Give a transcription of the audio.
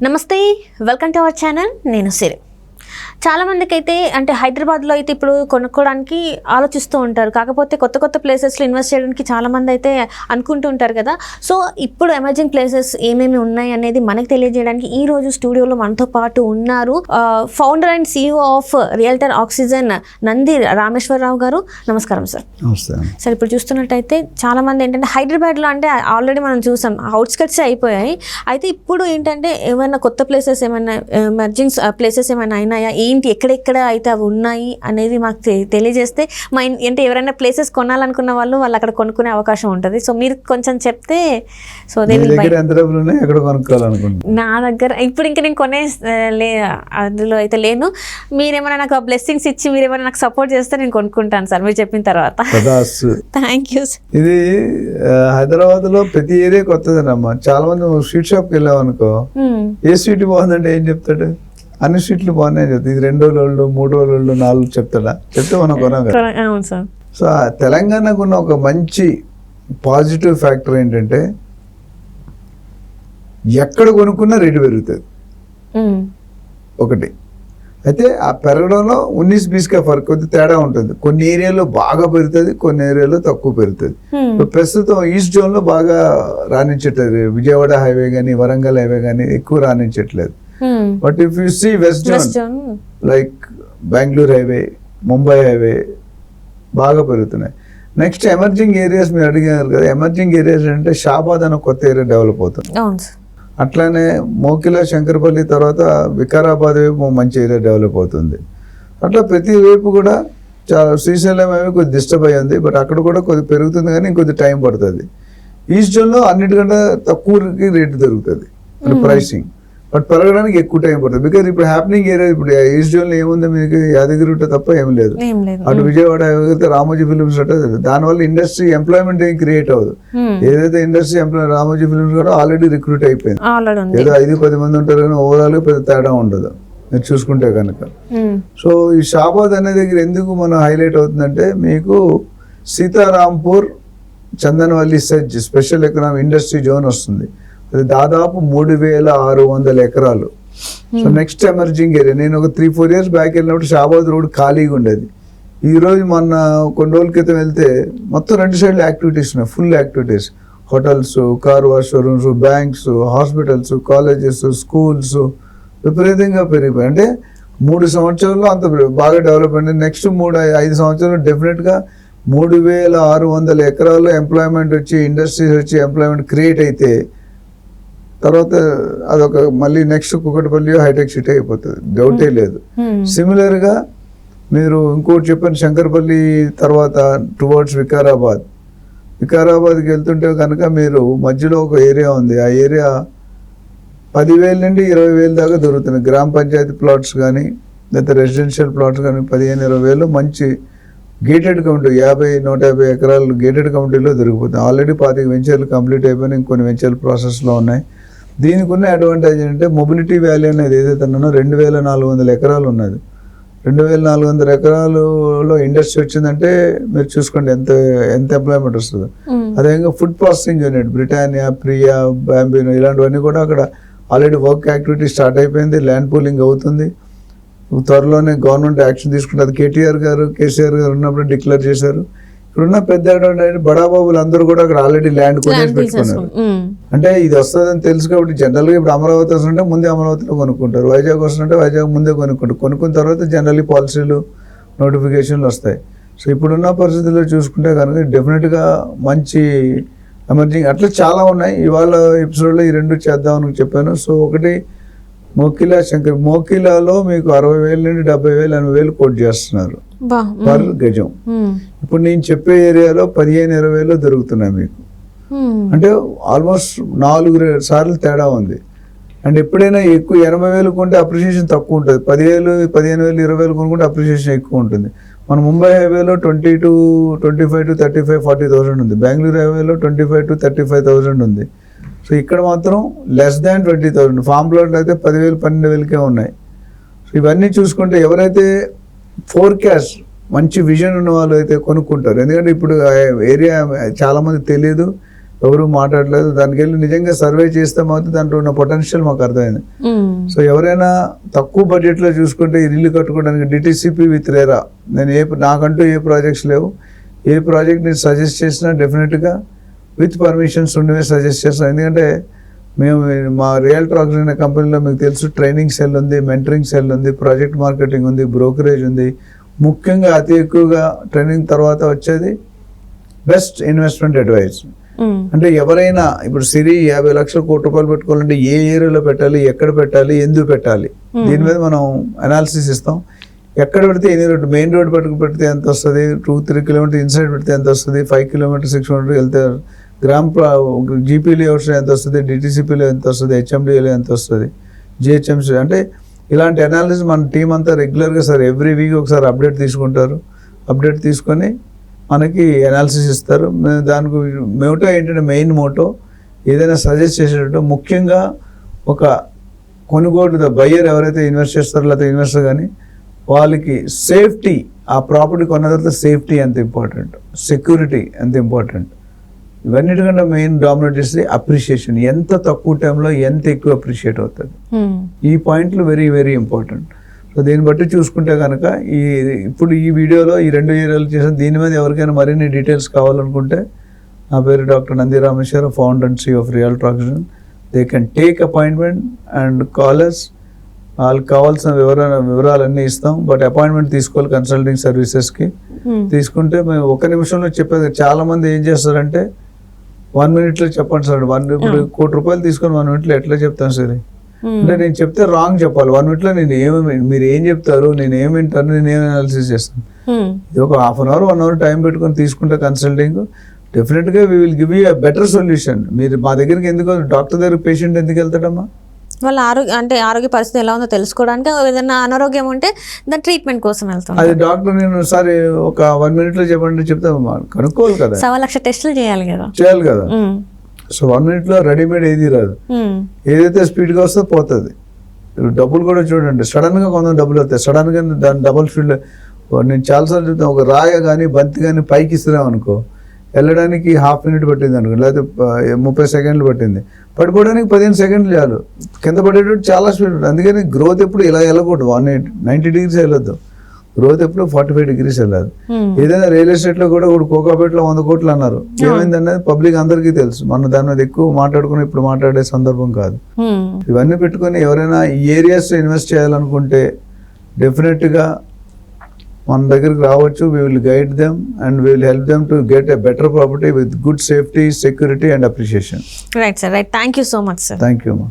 నమస్తే, welcome to our channel. నేను సిరి. చాలామందికి అయితే అంటే హైదరాబాద్లో అయితే ఇప్పుడు కొనుక్కోవడానికి ఆలోచిస్తూ ఉంటారు. కాకపోతే కొత్త కొత్త ప్లేసెస్లో ఇన్వెస్ట్ చేయడానికి చాలామంది అయితే అనుకుంటూ ఉంటారు కదా. సో ఇప్పుడు ఎమర్జింగ్ ప్లేసెస్ ఏమేమి ఉన్నాయి అనేది మనకు తెలియజేయడానికి ఈరోజు స్టూడియోలో మనతో పాటు ఉన్నారు founder and CEO of realtor oxygen Nandi Rameshwar Rao గారు. నమస్కారం సార్. సార్, ఇప్పుడు చూస్తున్నట్టయితే చాలామంది ఏంటంటే హైదరాబాద్లో అంటే ఆల్రెడీ మనం చూసాం అవుట్స్కట్స్ అయిపోయాయి. అయితే ఇప్పుడు ఏంటంటే ఏమైనా కొత్త ప్లేసెస్ ఏమైనా ఎమర్జింగ్ ప్లేసెస్ ఏమైనా అయినాయా, ఏంటి, ఎక్కడెక్కడ అయితే అవి ఉన్నాయి అనేది మాకు తెలియజేస్తే అంటే ఎవరైనా ప్లేసెస్ కొనాలనుకున్న వాళ్ళు అక్కడ కొనుక్కునే అవకాశం ఉంటుంది. సో మీరు కొంచెం చెప్తే సో నా దగ్గర ఇప్పుడు ఇంకా నేను కొనే అందులో అయితే లేను. మీరేమైనా నాకు బ్లెస్సింగ్స్ ఇచ్చి మీరేమైనా నాకు సపోర్ట్ చేస్తే నేను కొనుక్కుంటాను సార్ మీరు చెప్పిన తర్వాత. Thank you. ఇది హైదరాబాద్ లో ప్రతి ఏరియా కొత్తదేనమ్మా. చాలా మంది స్వీట్ షాప్ కి వెళ్ళాం అనుకో, ఏ స్వీట్ బాగుందంటే ఏం చెప్తాడు? అన్ని స్వీట్లు బాగున్నాయి చెప్తాడు. ఇది 2 రోజులు 3 రోజులు 4 చెప్తాడా? చెప్తే మనం కొనాం కదా. సో తెలంగాణకు ఉన్న ఒక మంచి పాజిటివ్ ఫ్యాక్టర్ ఏంటంటే ఎక్కడ కొనుక్కున్నా రేటు పెరుగుతుంది ఒకటి. అయితే ఆ పెరగడంలో 19-20 ఫర్క్ కొద్ది తేడా ఉంటుంది. కొన్ని ఏరియాలో బాగా పెరుగుతుంది, కొన్ని ఏరియాలో తక్కువ పెరుగుతుంది. ప్రస్తుతం ఈస్ట్ జోన్ లో బాగా రాణించట్లేదు. విజయవాడ హైవే కానీ వరంగల్ హైవే కానీ ఎక్కువ రాణించట్లేదు. But if you see west zone like Bengaluru highway, Mumbai highway బాగా పెరుగుతున్నాయి. నెక్స్ట్ ఎమర్జింగ్ ఏరియాస్ మీరు అడిగారు కదా. ఎమర్జింగ్ ఏరియాస్ అంటే షాబాద్ అనే కొత్త ఏరియా డెవలప్ అవుతుంది. అట్లానే మోకిలా, శంకరపల్లి తర్వాత వికారాబాద్ వైపు మంచి ఏరియా డెవలప్ అవుతుంది. అట్లా ప్రతి వైపు కూడా చాలా శ్రీశైలం అవి కొద్ది డిస్టర్బ్ అయ్యింది. బట్ అక్కడ కూడా కొద్ది పెరుగుతుంది కానీ ఇంకొద్ది టైం పడుతుంది. ఈస్ట్ జోన్లో అన్నిటికంటే తక్కువకి రేటు దొరుకుతుంది ప్రైసింగ్. బట్ పెరగడానికి ఎక్కువ టైం పడుతుంది. బికాజ్ ఇప్పుడు హ్యాపెనింగ్ ఏరియా ఇప్పుడు ఈస్ట్ జోన్ లో ఏముంది మీకు? యాదగిరి తప్ప ఏం లేదు. అటు విజయవాడ రామోజీ ఫిలిమ్స్ దానివల్ల ఇండస్ట్రీ ఎంప్లాయ్మెంట్ ఏం క్రియేట్ అవ్వదు. ఏదైతే ఇండస్ట్రీ రామోజీ ఫిలిమ్స్ కూడా ఆల్రెడీ రిక్రూట్ అయిపోయింది. ఏదో 5-10 మంది ఉంటారు కానీ ఓవరాల్ పెద్ద తేడా ఉండదు మీరు చూసుకుంటే కనుక. సో ఈ షాబాద్ అనే దగ్గర ఎందుకు మనం హైలైట్ అవుతుందంటే మీకు Sitarampur Chandanavalli SEZ special economic industry zone వస్తుంది. అది దాదాపు 3600 ఎకరాలు. So next emerging area. నేను ఒక 3-4 ఇయర్స్ బ్యాక్ వెళ్ళినప్పుడు షాబాద్ రోడ్ ఖాళీగా ఉండేది. ఈ రోజు మొన్న కొన్ని రోజుల క్రితం వెళ్తే మొత్తం 2 సైడ్లు యాక్టివిటీస్ ఉన్నాయి, full activities. Hotels, car wash showrooms, banks, hospitals, colleges, schools విపరీతంగా పెరిగిపోయి. అంటే 3 సంవత్సరాల్లో అంత బాగా డెవలప్ అయింది. నెక్స్ట్ 3-5 సంవత్సరాలు డెఫినెట్గా 3600 ఎకరాల్లో ఎంప్లాయ్మెంట్ వచ్చి ఇండస్ట్రీస్ వచ్చి ఎంప్లాయ్మెంట్ క్రియేట్ అయితే తర్వాత అదొక మళ్ళీ నెక్స్ట్ కుకట్పల్లి హైటెక్ సిటీ అయిపోతుంది, డౌటే లేదు. సిమిలర్ గా మీరు ఇంకోటి చెప్పాను, శంకరపల్లి తర్వాత టువర్డ్స్ వికారాబాద్కి వెళ్తుంటే కనుక మీరు మధ్యలో ఒక ఏరియా ఉంది. ఆ ఏరియా 10,000 నుండి 20,000 దాకా దొరుకుతుంది. గ్రామ పంచాయతీ ప్లాట్స్ కానీ లేదా రెసిడెన్షియల్ ప్లాట్స్ కానీ 15-20 మంచి గేటెడ్ కమిటీ 50-150 ఎకరాలు గేటెడ్ కమిటీలో దొరికిపోతుంది. ఆల్రెడీ 25 వెంచర్లు కంప్లీట్ అయిపోయినాయి, ఇంకొన్ని వెంచర్లు ప్రాసెస్లో ఉన్నాయి. దీనికి ఉన్న అడ్వాంటేజ్ ఏంటంటే మొబిలిటీ వ్యాలీ అనేది ఏదైతే ఉన్నానో 2,400 ఎకరాలు ఉన్నది. 2,400 ఎకరాలలో ఇండస్ట్రీ వచ్చిందంటే మీరు చూసుకోండి ఎంత ఎంప్లాయ్మెంట్ వస్తుంది. అదేవిధంగా food processing unit Britannia, Priya, Bambino ఇలాంటివన్నీ కూడా అక్కడ ఆల్రెడీ వర్క్ యాక్టివిటీ స్టార్ట్ అయిపోయింది. ల్యాండ్ పూలింగ్ అవుతుంది. త్వరలోనే గవర్నమెంట్ యాక్షన్ తీసుకుంటుంది. కేసీఆర్ గారు ఉన్నప్పుడు డిక్లేర్ చేశారు. ఇప్పుడున్న పెద్ద బడాబాబులు అందరూ కూడా అక్కడ ఆల్రెడీ ల్యాండ్ కొనేసి పెట్టుకున్నారు. అంటే ఇది వస్తుందని తెలుసు కాబట్టి జనరల్ గా ఇప్పుడు అమరావతి వస్తుంటే ముందే అమరావతిలో కొనుక్కుంటారు, వైజాగ్ వస్తుంటే వైజాగ్ ముందే కొనుక్కున్న తర్వాత జనరల్లీ పాలసీలు నోటిఫికేషన్లు వస్తాయి. సో ఇప్పుడున్న పరిస్థితుల్లో చూసుకుంటే కనుక డెఫినెట్గా మంచి ఎమర్జింగ్ అట్లా చాలా ఉన్నాయి. ఇవాళ ఎపిసోడ్లో ఈ 2 చేద్దామని చెప్పాను. సో ఒకటి మోకిలా మోకిలాలో మీకు 60,000 నుండి 70,000 80,000 కోట్ చేస్తున్నారు పర్ గజం. ఇప్పుడు నేను చెప్పే ఏరియాలో 15-20,000 దొరుకుతున్నాయి మీకు. అంటే ఆల్మోస్ట్ 4 సార్లు తేడా ఉంది. అండ్ ఎప్పుడైనా ఎక్కువ 80,000 కొంటే అప్రిషియేషన్ తక్కువ ఉంటుంది. 10,000, 15,000, 20,000 కొనుక్కుంటే అప్రిషియేషన్ ఎక్కువ ఉంటుంది. మన ముంబై హైవేలో 25,000 to 35,000, 40,000 ఉంది. బెంగళూరు హైవేలో 25,000 to 35,000 ఉంది. సో ఇక్కడ మాత్రం లెస్ దాన్ 20,000. ఫామ్ ప్లాట్లు అయితే 10,000, 12,000కే ఉన్నాయి. సో ఇవన్నీ చూసుకుంటే ఎవరైతే ఫోర్కాస్ట్ మంచి విజన్ ఉన్న వాళ్ళు అయితే కొనుక్కుంటారు. ఎందుకంటే ఇప్పుడు ఏరియా చాలామంది తెలియదు. ఎవరు మాట్లాడలేదు. దానికి వెళ్ళి నిజంగా సర్వే చేస్తే మాత్రం దాంట్లో ఉన్న పొటెన్షియల్ మాకు అర్థమైంది. సో ఎవరైనా తక్కువ బడ్జెట్లో చూసుకుంటే ఈ ఇల్లు కట్టుకోవడానికి డిటిసిపి విత్ రేరా, నేను నాకంటూ ఏ ప్రాజెక్ట్స్ లేవు, ఏ ప్రాజెక్ట్ నేను సజెస్ట్ చేసినా డెఫినెట్గా విత్ పర్మిషన్స్ ఉండేవి సజెస్ట్ చేస్తాను. ఎందుకంటే మేము మా రియల్టర్ ఆక్సిజన్ అనే కంపెనీలో మీకు తెలుసు ట్రైనింగ్ సెల్ ఉంది, మెంటరింగ్ సెల్ ఉంది, ప్రాజెక్ట్ మార్కెటింగ్ ఉంది, బ్రోకరేజ్ ఉంది. ముఖ్యంగా అతి ఎక్కువగా ట్రైనింగ్ తర్వాత వచ్చేది బెస్ట్ ఇన్వెస్ట్మెంట్ అడ్వైస్. అంటే ఎవరైనా ఇప్పుడు సిరి 50 లక్షల కోటి రూపాయలు పెట్టుకోవాలంటే ఏ ఏరియాలో పెట్టాలి, ఎక్కడ పెట్టాలి, ఎందుకు పెట్టాలి, దీని మీద మనం అనాలిసిస్ ఇస్తాం. ఎక్కడ పెడితే ఎన్ని రోడ్డు, మెయిన్ రోడ్ పెడితే ఎంత వస్తుంది, 2-3 కిలోమీటర్ ఇన్సైడ్ పెడితే ఎంత వస్తుంది, 5 కిలోమీటర్ 6 కిలోమీటర్ వెళ్తే జీపీలో ఎంత వస్తుంది, డిటీసీపీలో ఎంత వస్తుంది, హెచ్ఎండిలో ఎంత వస్తుంది, జిహెచ్ఎంసీ. అంటే ఇలాంటి అనాలిసిస్ మన టీం అంతా రెగ్యులర్గా సార్ ఎవ్రీ వీక్ ఒకసారి అప్డేట్ తీసుకుంటారు. అప్డేట్ తీసుకొని మనకి అనాలిసిస్ ఇస్తారు. దానికి మోటో ఏంటంటే మెయిన్ మోటో ఏదైనా సజెస్ట్ చేసేటట్టు ముఖ్యంగా ఒక కొనుగోలు బయ్యర్ ఎవరైతే ఇన్వెస్ట్ చేస్తారో లేకపోతే ఇన్వెస్టర్ కానీ వాళ్ళకి సేఫ్టీ, ఆ ప్రాపర్టీ కొన్న తర్వాత సేఫ్టీ ఎంత ఇంపార్టెంట్, సెక్యూరిటీ ఎంత ఇంపార్టెంట్, ఇవన్నిటికంటే మెయిన్ డామినేట్ చేస్తే అప్రిషియేషన్. ఎంత తక్కువ టైంలో ఎంత ఎక్కువ అప్రిషియేట్ అవుతుంది, ఈ పాయింట్లు వెరీ వెరీ ఇంపార్టెంట్. సో దీన్ని బట్టి చూసుకుంటే కనుక ఇప్పుడు ఈ వీడియోలో ఈ 2 ఏరియాలు చేసిన దీని మీద ఎవరికైనా మరిన్ని డీటెయిల్స్ కావాలనుకుంటే నా పేరు doctor Nandi Rameshwara, founder and CEO of realtor oxygen. They can take appointment and call us. వాళ్ళకి కావాల్సిన వివరాలన్నీ ఇస్తాం. బట్ అపాయింట్మెంట్ తీసుకోవాలి కన్సల్టింగ్ సర్వీసెస్కి. తీసుకుంటే మేము 1 నిమిషంలో చెప్పేది. చాలా మంది ఏం చేస్తారంటే 1 మినిట్లో చెప్పండి సార్, ఇప్పుడు 1 కోటి రూపాయలు తీసుకొని 1 మినిట్లో ఎట్లా చెప్తాను సార్ అంటే నేను చెప్తే రాంగ్ చెప్పాలి. 1 మినిట్లో నేను మీరు ఏం చెప్తారు, నేను ఏం వింటాను, నేను ఏం అనాలిసిస్ చేస్తాను. ఇది ఒక ½ అవర్ 1 అవర్ టైం పెట్టుకొని తీసుకుంటే కన్సల్టింగ్ డెఫినెట్గా we will give you a better solution. మీరు మా దగ్గరికి ఎందుకు, డాక్టర్ దగ్గర పేషెంట్ ఎందుకు వెళ్తాడమ్మా? వాళ్ళ ఆరోగ్య పరిస్థితి ఎలా ఉందో తెలుసుకోవడానికి, ఏదైనా అనారోగ్యం ఉంటే దాని ట్రీట్మెంట్ కోసం వెళ్తాం. అది డాక్టర్ నేను సరే ఒక 1 మినిట్లో చెప్పండి చెప్తే కనుక్కోవాలి కదా, 1 లక్ష టెస్టులు చేయాలి కదా. సో 1 మినిట్లో రెడీమేడ్ ఏది రాదు. ఏదైతే స్పీడ్గా వస్తే పోతుంది. డబ్బులు కూడా చూడండి, సడన్గా కొంత డబ్బులు వస్తాయి, సడన్గా దాని డబుల్ స్పీడ్. నేను చాలాసార్లు చెప్తాను, ఒక రాయ కానీ బంతి కానీ పైకి ఇస్తున్నాం అనుకో, వెళ్ళడానికి ½ మినిట్ పట్టింది అనుకో, లేకపోతే 30 సెకండ్లు పట్టింది, పడిపోవడానికి 15 సెకండ్లు చాలు. కింద పడేటప్పుడు చాలా స్పీడ్ ఉంటుంది. అందుకని గ్రోత్ ఎప్పుడు ఇలా వెళ్ళకూడదు, 190 డిగ్రీస్ వెళ్ళొద్దు. గ్రోత్ ఎప్పుడు 45 డిగ్రీస్ వెళ్ళాలి. ఏదైనా రియల్ ఎస్టేట్లో కూడా కోకాపేటలో 100 కోట్లు అన్నారు. ఏమైందనేది పబ్లిక్ అందరికీ తెలుసు. మనం దాని మీద ఎక్కువ మాట్లాడుకుని ఇప్పుడు మాట్లాడే సందర్భం కాదు. ఇవన్నీ పెట్టుకొని ఎవరైనా ఈ ఏరియాస్ ఇన్వెస్ట్ చేయాలనుకుంటే డెఫినెట్గా మన దగ్గరికి రావచ్చు. We will guide them and we will help them to get a better property with good safety, security and appreciation. Right sir, right. Thank you so much sir. Thank you అమ్మా.